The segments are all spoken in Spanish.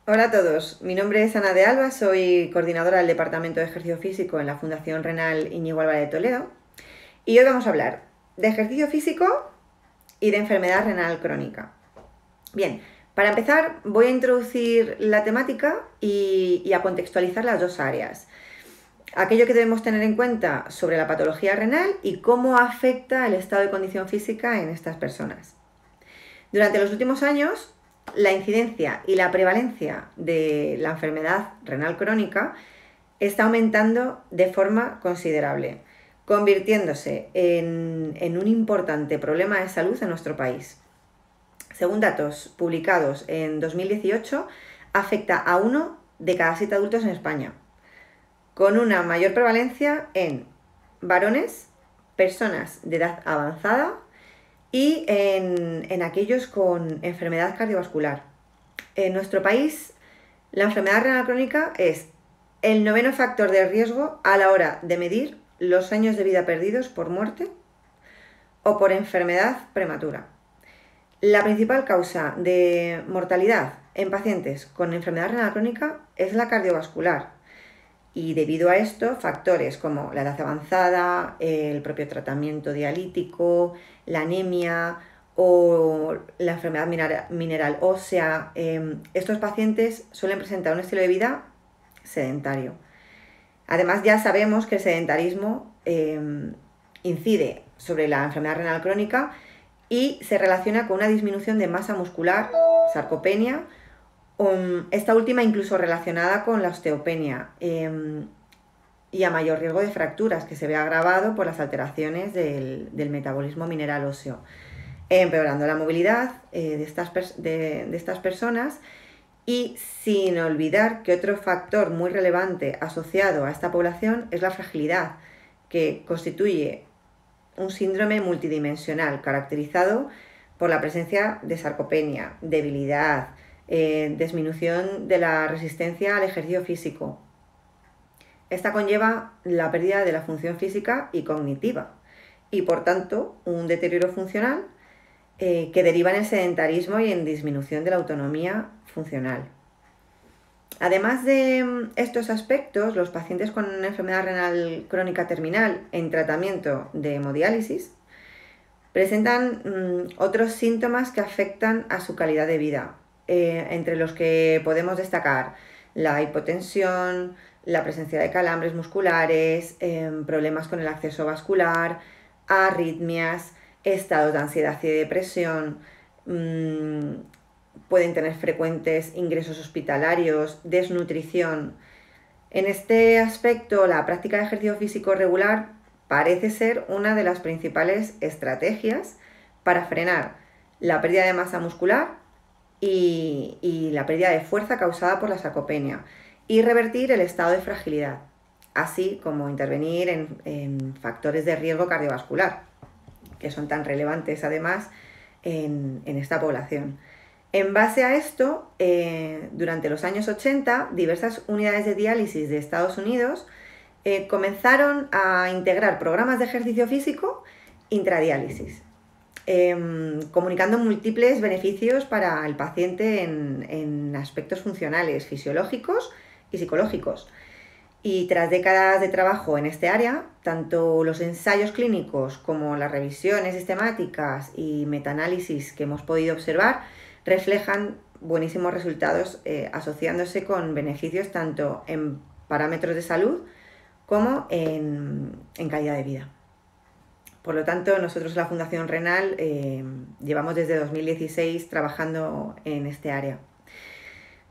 Hola a todos, mi nombre es Ana de Alba, soy coordinadora del Departamento de Ejercicio Físico en la Fundación Renal Íñigo Álvarez de Toledo y hoy vamos a hablar de ejercicio físico y de enfermedad renal crónica. Bien, para empezar voy a introducir la temática y a contextualizar las dos áreas. Aquello que debemos tener en cuenta sobre la patología renal y cómo afecta el estado de condición física en estas personas. Durante los últimos años, la incidencia y la prevalencia de la enfermedad renal crónica está aumentando de forma considerable, convirtiéndose en un importante problema de salud en nuestro país. Según datos publicados en 2018, afecta a 1 de cada 7 adultos en España, con una mayor prevalencia en varones, personas de edad avanzada y en aquellos con enfermedad cardiovascular. En nuestro país, la enfermedad renal crónica es el noveno factor de riesgo a la hora de medir los años de vida perdidos por muerte o por enfermedad prematura. La principal causa de mortalidad en pacientes con enfermedad renal crónica es la cardiovascular, y debido a esto, factores como la edad avanzada, el propio tratamiento dialítico, la anemia o la enfermedad mineral ósea, estos pacientes suelen presentar un estilo de vida sedentario. Además, ya sabemos que el sedentarismo incide sobre la enfermedad renal crónica y se relaciona con una disminución de masa muscular, sarcopenia, esta última incluso relacionada con la osteopenia, y a mayor riesgo de fracturas, que se ve agravado por las alteraciones del metabolismo mineral óseo, empeorando la movilidad de estas personas, y sin olvidar que otro factor muy relevante asociado a esta población es la fragilidad, que constituye un síndrome multidimensional caracterizado por la presencia de sarcopenia, debilidad, disminución de la resistencia al ejercicio físico. Esta conlleva la pérdida de la función física y cognitiva y, por tanto, un deterioro funcional que deriva en el sedentarismo y en disminución de la autonomía funcional. Además de estos aspectos, los pacientes con una enfermedad renal crónica terminal en tratamiento de hemodiálisis presentan otros síntomas que afectan a su calidad de vida, entre los que podemos destacar la hipotensión, la presencia de calambres musculares, problemas con el acceso vascular, arritmias, estados de ansiedad y de depresión, pueden tener frecuentes ingresos hospitalarios, desnutrición. En este aspecto, la práctica de ejercicio físico regular parece ser una de las principales estrategias para frenar la pérdida de masa muscular y la pérdida de fuerza causada por la sarcopenia y revertir el estado de fragilidad, así como intervenir en factores de riesgo cardiovascular, que son tan relevantes además en esta población. En base a esto, durante los años 80, diversas unidades de diálisis de Estados Unidos comenzaron a integrar programas de ejercicio físico intradiálisis, comunicando múltiples beneficios para el paciente en aspectos funcionales, fisiológicos y psicológicos. Y tras décadas de trabajo en este área, tanto los ensayos clínicos como las revisiones sistemáticas y metaanálisis que hemos podido observar reflejan buenísimos resultados, asociándose con beneficios tanto en parámetros de salud como en calidad de vida. Por lo tanto, nosotros en la Fundación Renal llevamos desde 2016 trabajando en este área.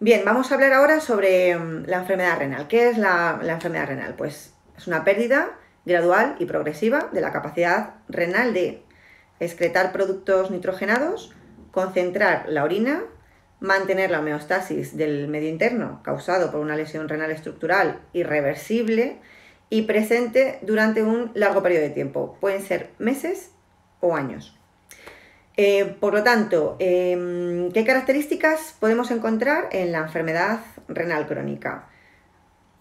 Bien, vamos a hablar ahora sobre la enfermedad renal. ¿Qué es la enfermedad renal? Pues es una pérdida gradual y progresiva de la capacidad renal de excretar productos nitrogenados, concentrar la orina, mantener la homeostasis del medio interno causado por una lesión renal estructural irreversible y presente durante un largo periodo de tiempo. Pueden ser meses o años. Por lo tanto, ¿qué características podemos encontrar en la enfermedad renal crónica?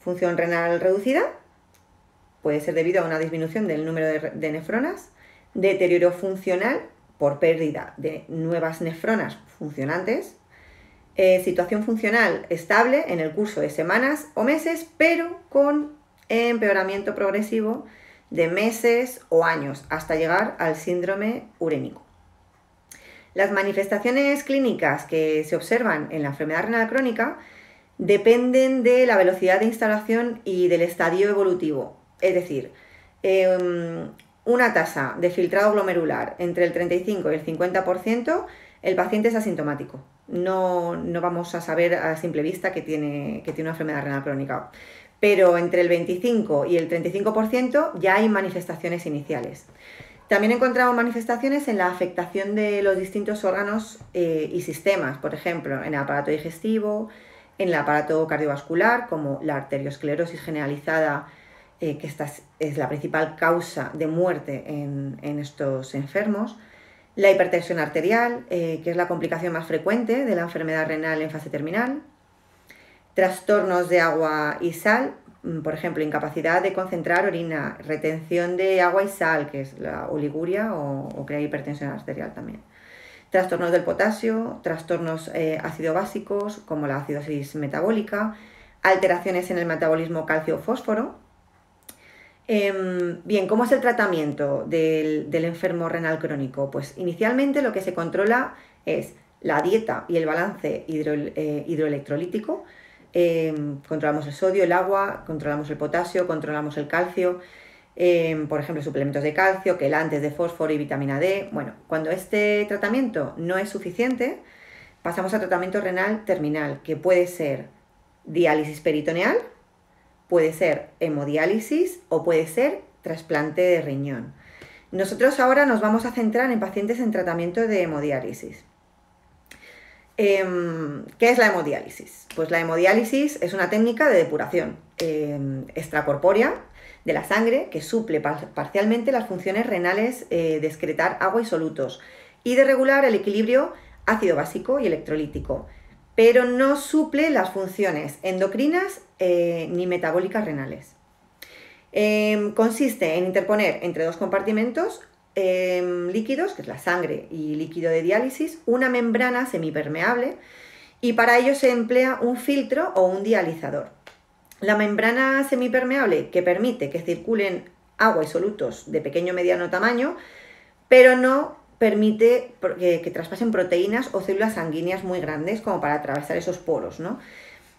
Función renal reducida, puede ser debido a una disminución del número de nefronas, deterioro funcional por pérdida de nuevas nefronas funcionantes, Situación funcional estable en el curso de semanas o meses, pero con empeoramiento progresivo de meses o años hasta llegar al síndrome urémico. Las manifestaciones clínicas que se observan en la enfermedad renal crónica dependen de la velocidad de instalación y del estadio evolutivo. Es decir, una tasa de filtrado glomerular entre el 35 y el 50%, el paciente es asintomático. No vamos a saber a simple vista que tiene una enfermedad renal crónica. Pero entre el 25 y el 35% ya hay manifestaciones iniciales. También encontramos manifestaciones en la afectación de los distintos órganos y sistemas, por ejemplo, en el aparato digestivo, en el aparato cardiovascular, como la arteriosclerosis generalizada, que esta es la principal causa de muerte en estos enfermos, la hipertensión arterial, que es la complicación más frecuente de la enfermedad renal en fase terminal, trastornos de agua y sal, por ejemplo, incapacidad de concentrar orina, retención de agua y sal, que es la oliguria o crea hipertensión arterial también. Trastornos del potasio, trastornos ácido-básicos, como la acidosis metabólica, alteraciones en el metabolismo calcio-fósforo. Bien, ¿cómo es el tratamiento del enfermo renal crónico? Pues inicialmente lo que se controla es la dieta y el balance hidroelectrolítico. Controlamos el sodio, el agua, controlamos el potasio, controlamos el calcio, por ejemplo, suplementos de calcio, quelantes de fósforo y vitamina D. Bueno, cuando este tratamiento no es suficiente, pasamos a tratamiento renal terminal, que puede ser diálisis peritoneal, puede ser hemodiálisis o puede ser trasplante de riñón. Nosotros ahora nos vamos a centrar en pacientes en tratamiento de hemodiálisis. ¿Qué es la hemodiálisis? Pues la hemodiálisis es una técnica de depuración extracorpórea de la sangre que suple parcialmente las funciones renales de excretar agua y solutos y de regular el equilibrio ácido básico y electrolítico, pero no suple las funciones endocrinas ni metabólicas renales. Consiste en interponer entre dos compartimentos líquidos, que es la sangre y líquido de diálisis, una membrana semipermeable, y para ello se emplea un filtro o un dializador. La membrana semipermeable que permite que circulen agua y solutos de pequeño o mediano tamaño, pero no permite que traspasen proteínas o células sanguíneas muy grandes como para atravesar esos poros, ¿no?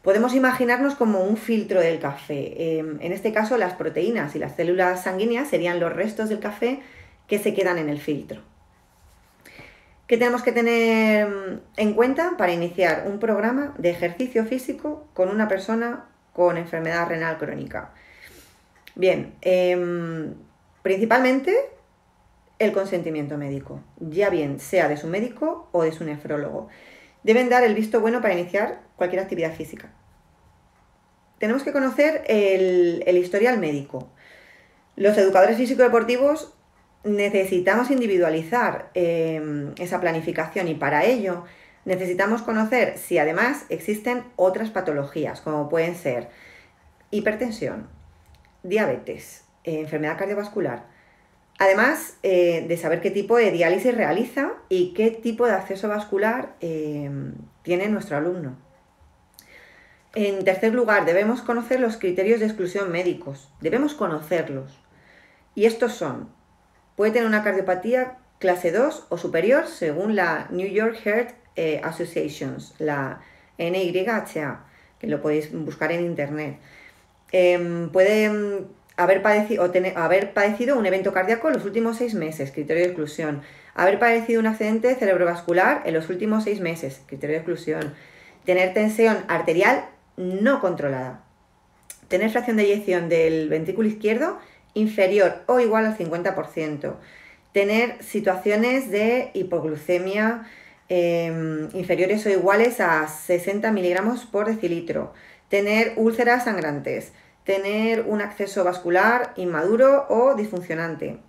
Podemos imaginarnos como un filtro del café. En este caso, las proteínas y las células sanguíneas serían los restos del café que se quedan en el filtro. ¿Qué tenemos que tener en cuenta para iniciar un programa de ejercicio físico con una persona con enfermedad renal crónica? Bien, principalmente el consentimiento médico, ya bien sea de su médico o de su nefrólogo. Deben dar el visto bueno para iniciar cualquier actividad física. Tenemos que conocer el historial médico. Los educadores físico-deportivos necesitamos individualizar esa planificación, y para ello necesitamos conocer si además existen otras patologías, como pueden ser hipertensión, diabetes, enfermedad cardiovascular. Además de saber qué tipo de diálisis realiza y qué tipo de acceso vascular tiene nuestro alumno. En tercer lugar, debemos conocer los criterios de exclusión médicos. Debemos conocerlos. Y estos son: puede tener una cardiopatía clase 2 o superior según la New York Heart Association, la NYHA, que lo podéis buscar en internet. Puede haber padecido un evento cardíaco en los últimos 6 meses, criterio de exclusión. Haber padecido un accidente cerebrovascular en los últimos 6 meses, criterio de exclusión. Tener tensión arterial no controlada. Tener fracción de eyección del ventrículo izquierdo inferior o igual al 50%. Tener situaciones de hipoglucemia inferiores o iguales a 60 miligramos por decilitro. Tener úlceras sangrantes. Tener un acceso vascular inmaduro o disfuncionante,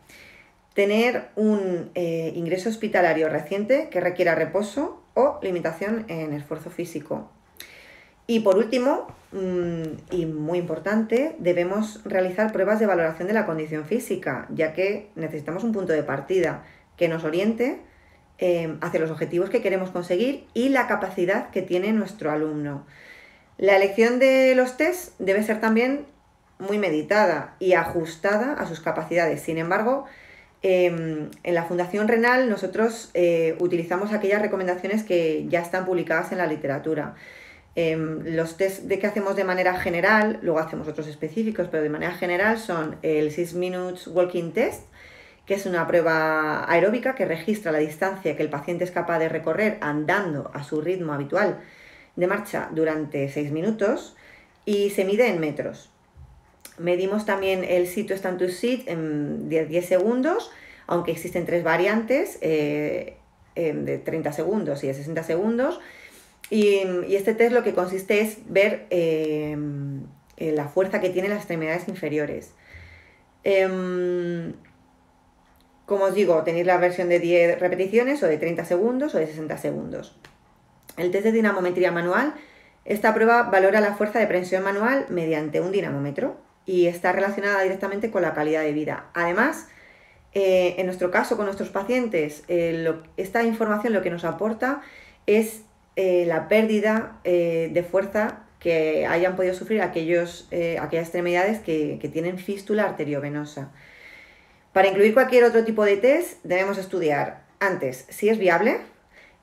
tener un ingreso hospitalario reciente que requiera reposo o limitación en esfuerzo físico. Y por último, y muy importante, debemos realizar pruebas de valoración de la condición física, ya que necesitamos un punto de partida que nos oriente hacia los objetivos que queremos conseguir y la capacidad que tiene nuestro alumno. La elección de los test debe ser también muy meditada y ajustada a sus capacidades. Sin embargo, en la Fundación Renal nosotros utilizamos aquellas recomendaciones que ya están publicadas en la literatura. Los test que hacemos de manera general, luego hacemos otros específicos, pero de manera general son el 6 Minutes Walking Test, que es una prueba aeróbica que registra la distancia que el paciente es capaz de recorrer andando a su ritmo habitual de marcha durante 6 minutos y se mide en metros. Medimos también el sit to stand to sit en 10 segundos, aunque existen 3 variantes de 30 segundos y de 60 segundos. Y este test lo que consiste es ver la fuerza que tienen las extremidades inferiores. Como os digo, tenéis la versión de 10 repeticiones o de 30 segundos o de 60 segundos. El test de dinamometría manual, esta prueba valora la fuerza de presión manual mediante un dinamómetro y está relacionada directamente con la calidad de vida. Además, en nuestro caso, con nuestros pacientes, esta información lo que nos aporta es la pérdida de fuerza que hayan podido sufrir aquellas extremidades que tienen fístula arteriovenosa. Para incluir cualquier otro tipo de test debemos estudiar antes si es viable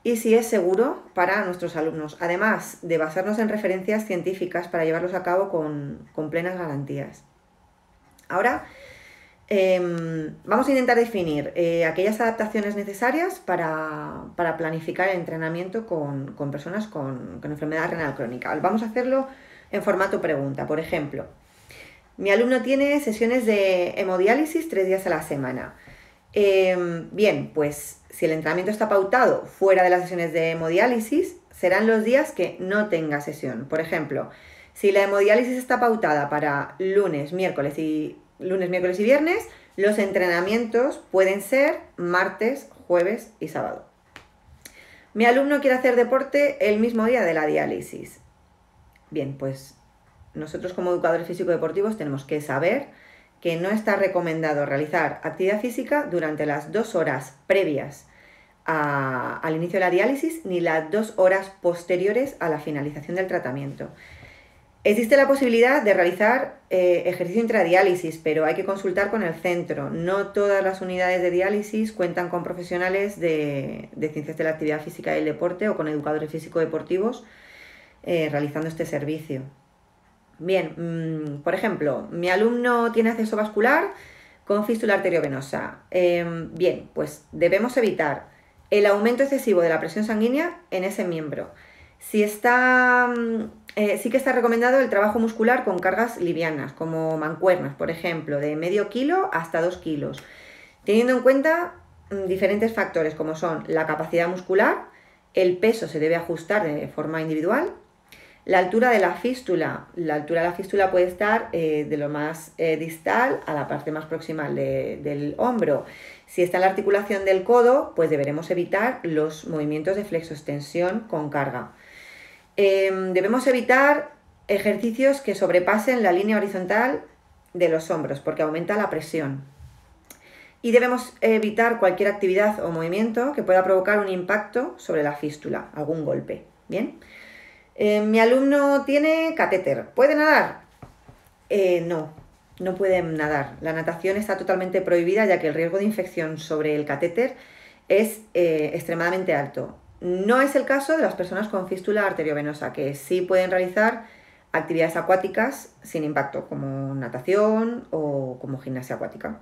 y si es seguro para nuestros alumnos, además de basarnos en referencias científicas para llevarlos a cabo con plenas garantías. Ahora vamos a intentar definir aquellas adaptaciones necesarias para planificar el entrenamiento con personas con enfermedad renal crónica. Vamos a hacerlo en formato pregunta. Por ejemplo, mi alumno tiene sesiones de hemodiálisis 3 días a la semana. Bien, pues si el entrenamiento está pautado fuera de las sesiones de hemodiálisis, serán los días que no tenga sesión. Por ejemplo, si la hemodiálisis está pautada para lunes, miércoles y viernes, los entrenamientos pueden ser martes, jueves y sábado. Mi alumno quiere hacer deporte el mismo día de la diálisis. Bien, pues nosotros como educadores físico-deportivos tenemos que saber que no está recomendado realizar actividad física durante las 2 horas previas al inicio de la diálisis ni las 2 horas posteriores a la finalización del tratamiento. Existe la posibilidad de realizar ejercicio intradiálisis, pero hay que consultar con el centro. No todas las unidades de diálisis cuentan con profesionales de ciencias de la actividad física y el deporte o con educadores físico-deportivos realizando este servicio. Bien, por ejemplo, mi alumno tiene acceso vascular con fístula arteriovenosa. Bien, pues debemos evitar el aumento excesivo de la presión sanguínea en ese miembro. Sí que está recomendado el trabajo muscular con cargas livianas, como mancuernas, por ejemplo, de medio kilo hasta 2 kilos, teniendo en cuenta diferentes factores como son la capacidad muscular, el peso se debe ajustar de forma individual, la altura de la fístula. La altura de la fístula puede estar de lo más distal a la parte más proximal del hombro. Si está en la articulación del codo, pues deberemos evitar los movimientos de flexoextensión con carga. Debemos evitar ejercicios que sobrepasen la línea horizontal de los hombros porque aumenta la presión. Y debemos evitar cualquier actividad o movimiento que pueda provocar un impacto sobre la fístula, algún golpe. ¿Bien? Mi alumno tiene catéter. ¿Puede nadar? No puede nadar. La natación está totalmente prohibida ya que el riesgo de infección sobre el catéter es extremadamente alto. No es el caso de las personas con fístula arteriovenosa, que sí pueden realizar actividades acuáticas sin impacto, como natación o como gimnasia acuática.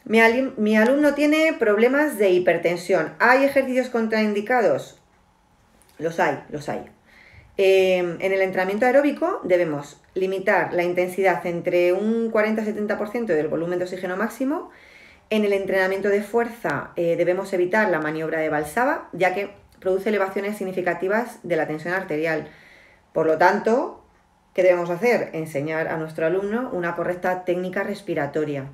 Mi alumno tiene problemas de hipertensión. ¿Hay ejercicios contraindicados? Los hay. En el entrenamiento aeróbico debemos limitar la intensidad entre un 40-70% del volumen de oxígeno máximo. En el entrenamiento de fuerza debemos evitar la maniobra de Valsalva, ya que produce elevaciones significativas de la tensión arterial. Por lo tanto, ¿qué debemos hacer? Enseñar a nuestro alumno una correcta técnica respiratoria.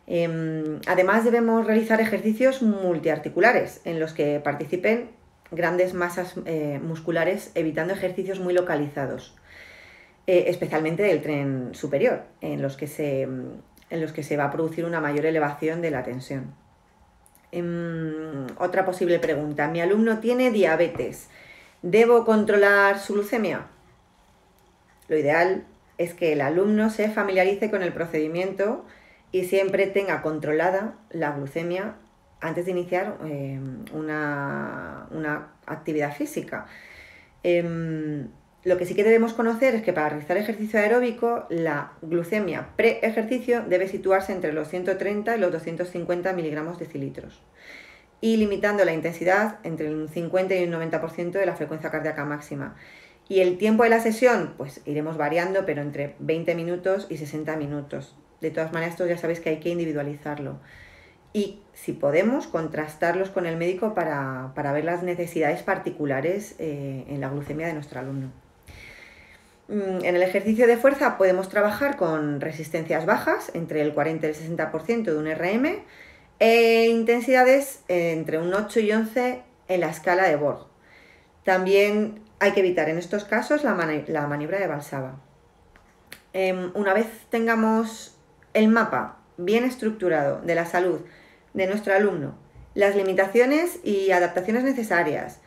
Además, debemos realizar ejercicios multiarticulares en los que participen grandes masas musculares, evitando ejercicios muy localizados, especialmente del tren superior, en los que se va a producir una mayor elevación de la tensión. Otra posible pregunta. Mi alumno tiene diabetes. ¿Debo controlar su glucemia? Lo ideal es que el alumno se familiarice con el procedimiento y siempre tenga controlada la glucemia antes de iniciar una actividad física. Lo que sí que debemos conocer es que para realizar ejercicio aeróbico, la glucemia pre-ejercicio debe situarse entre los 130 y los 250 miligramos decilitros y limitando la intensidad entre un 50 y un 90% de la frecuencia cardíaca máxima. Y el tiempo de la sesión, pues iremos variando, pero entre 20 minutos y 60 minutos. De todas maneras, esto ya sabéis que hay que individualizarlo. Y si podemos, contrastarlos con el médico para ver las necesidades particulares en la glucemia de nuestro alumno. En el ejercicio de fuerza podemos trabajar con resistencias bajas, entre el 40 y el 60% de un RM, e intensidades entre un 8 y 11 en la escala de Borg. También hay que evitar en estos casos la maniobra de Valsalva. Una vez tengamos el mapa bien estructurado de la salud de nuestro alumno, las limitaciones y adaptaciones necesarias,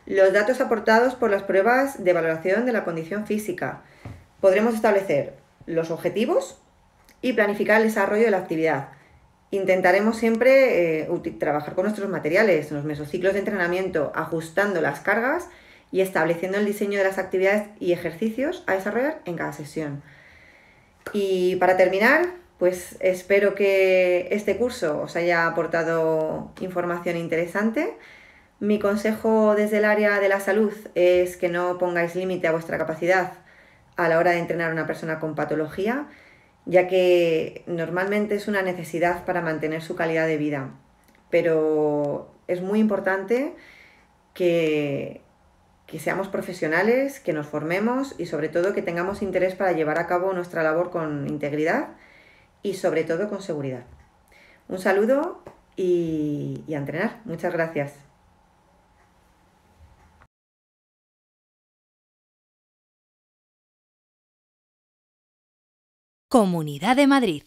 los datos aportados por las pruebas de valoración de la condición física, podremos establecer los objetivos y planificar el desarrollo de la actividad. Intentaremos siempre trabajar con nuestros materiales, los mesociclos de entrenamiento, ajustando las cargas y estableciendo el diseño de las actividades y ejercicios a desarrollar en cada sesión. Y para terminar, pues espero que este curso os haya aportado información interesante. Mi consejo desde el área de la salud es que no pongáis límite a vuestra capacidad a la hora de entrenar a una persona con patología, ya que normalmente es una necesidad para mantener su calidad de vida. Pero es muy importante que seamos profesionales, que nos formemos y sobre todo que tengamos interés para llevar a cabo nuestra labor con integridad y sobre todo con seguridad. Un saludo y a entrenar. Muchas gracias. Comunidad de Madrid.